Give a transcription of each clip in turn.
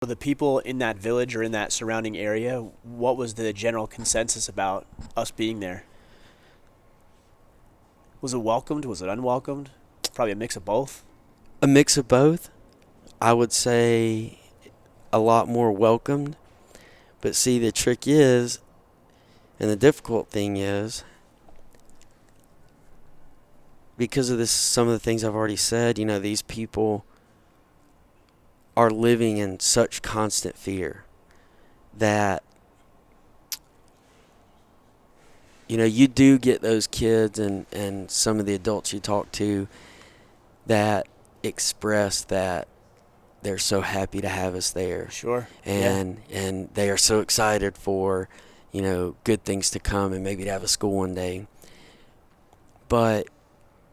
The people in that village or in that surrounding area, what was the general consensus about us being there? Was it welcomed? Was it unwelcomed? Probably a mix of both. A mix of both. I would say a lot more welcomed. But see, the trick is, and the difficult thing is, because of this, some of the things I've already said, these people are living in such constant fear that, you do get those kids and some of the adults you talk to that express that they're so happy to have us there. Sure. And they are so excited for, good things to come and maybe to have a school one day. But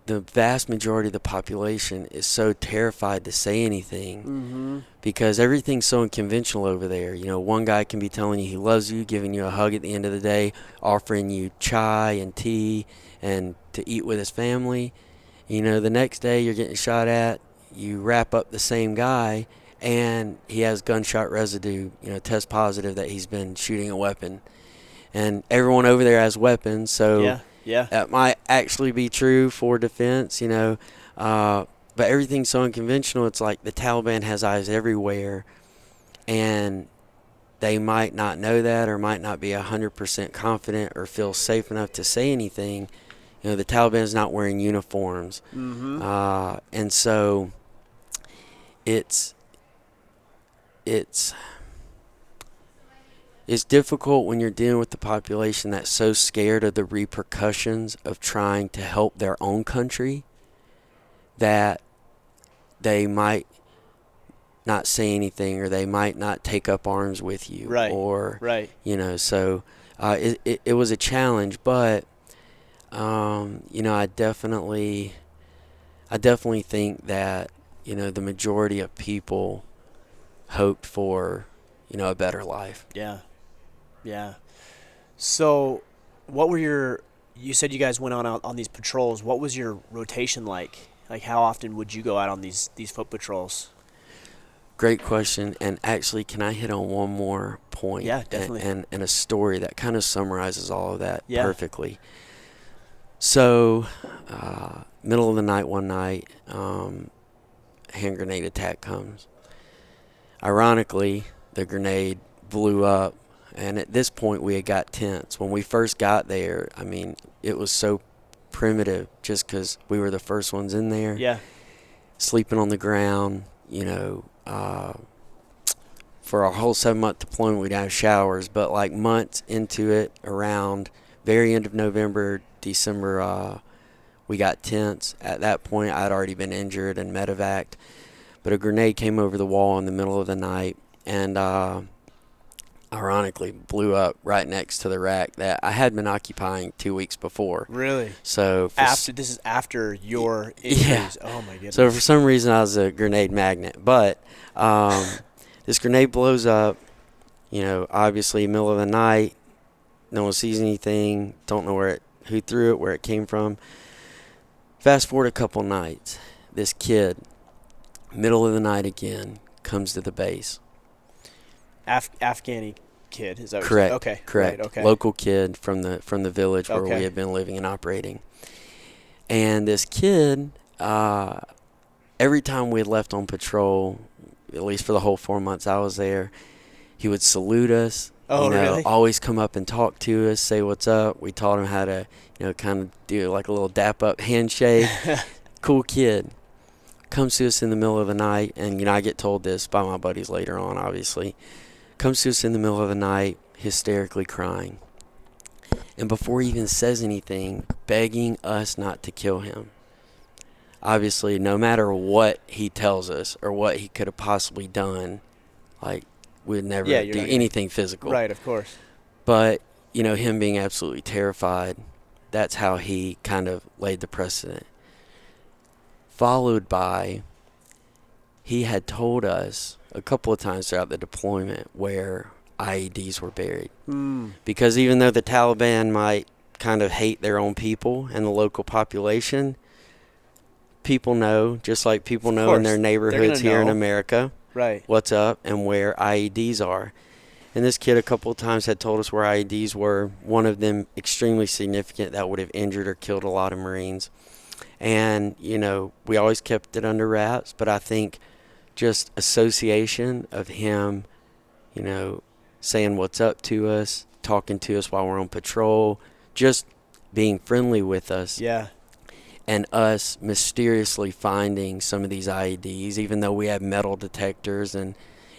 the vast majority of the population is so terrified to say anything because everything's so unconventional over there. One guy can be telling you he loves you, giving you a hug at the end of the day, offering you chai and tea and to eat with his family. The next day you're getting shot at, you wrap up the same guy, and he has gunshot residue, test positive that he's been shooting a weapon. And everyone over there has weapons, so that might actually be true for defense, but everything's so unconventional. It's like the Taliban has eyes everywhere, and they might not know that or might not be 100% confident or feel safe enough to say anything. The Taliban's not wearing uniforms. And so it's difficult when you're dealing with the population that's so scared of the repercussions of trying to help their own country that they might not say anything, or they might not take up arms with you. Right. Or, right. So it was a challenge, but, I definitely think that, the majority of people hoped for, a better life. Yeah. Yeah. So you said you guys went on these patrols. What was your rotation like? Like, how often would you go out on these foot patrols? Great question. And actually, can I hit on one more point? Yeah, definitely. And a story that kind of summarizes all of that perfectly. So, middle of the night one night, hand grenade attack comes. Ironically, the grenade blew up, and at this point we had got tents. When we first got there, it was so primitive just because we were the first ones in there. Yeah. Sleeping on the ground, for our whole 7-month deployment, we'd have showers, but like months into it, around very end of November, December, we got tents. At that point, I'd already been injured and medevaced, but a grenade came over the wall in the middle of the night and ironically blew up right next to the rack that I had been occupying 2 weeks before. Really? So this is after your injuries. Yeah. Oh my goodness. So for some reason I was a grenade magnet, but this grenade blows up. Obviously middle of the night, no one sees anything, don't know who threw it, where it came from. Fast forward a couple nights, this kid, middle of the night again, comes to the base. Afghani kid, is that what correct? You're saying? Okay, correct. Right, okay. Local kid from the village where we had been living and operating. And this kid, every time we had left on patrol, at least for the whole 4 months I was there, he would salute us. Really? Always come up and talk to us, say what's up. We taught him how to, kind of do like a little dap up handshake. Cool kid. Comes to us in the middle of the night, and I get told this by my buddies later on, obviously. Comes to us in the middle of the night, hysterically crying. And before he even says anything, begging us not to kill him. Obviously, no matter what he tells us or what he could have possibly done, like, we'd never do anything physical. Right, of course. But, him being absolutely terrified, that's how he kind of laid the precedent. Followed by, he had told us a couple of times throughout the deployment where IEDs were buried. Because even though the Taliban might kind of hate their own people and the local population, people know, just like people know in their neighborhoods here in America. Right. what's up and where IEDs are. And this kid a couple of times had told us where IEDs were, one of them extremely significant that would have injured or killed a lot of Marines. And, you know, we always kept it under wraps, but I think just association of him, you know, saying what's up to us, talking to us while we're on patrol, just being friendly with us, Yeah. and us mysteriously finding some of these IEDs, even though we have metal detectors, and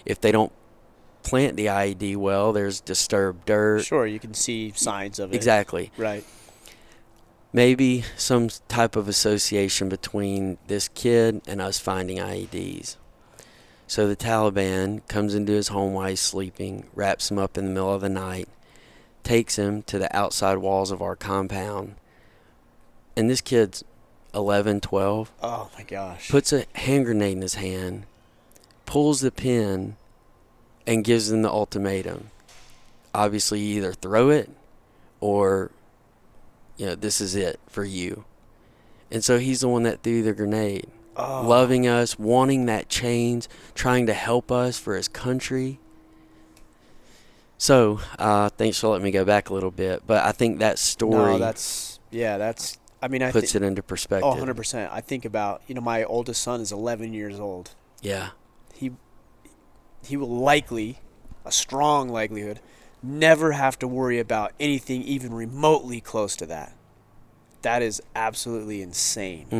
if they don't plant the IED well, there's disturbed dirt. Sure, you can see signs of it. Exactly. Right. Maybe some type of association between this kid and us finding IEDs. So the Taliban comes into his home while he's sleeping, wraps him up in the middle of the night, takes him to the outside walls of our compound, and this kid's 11, 12, Oh my gosh. puts a hand grenade in his hand, pulls the pin, and gives them the ultimatum. Obviously, you either throw it or, you know, this is it for you. And so he's the one that threw the grenade. Oh. Loving us, wanting that change, trying to help us for his country. So, thanks for letting me go back a little bit. But I think that story No, that's I mean, I puts it into perspective. Oh, 100%. I think about, you know, my oldest son is 11 years old. Yeah. He will likely, a strong likelihood, never have to worry about anything even remotely close to that. That is absolutely insane.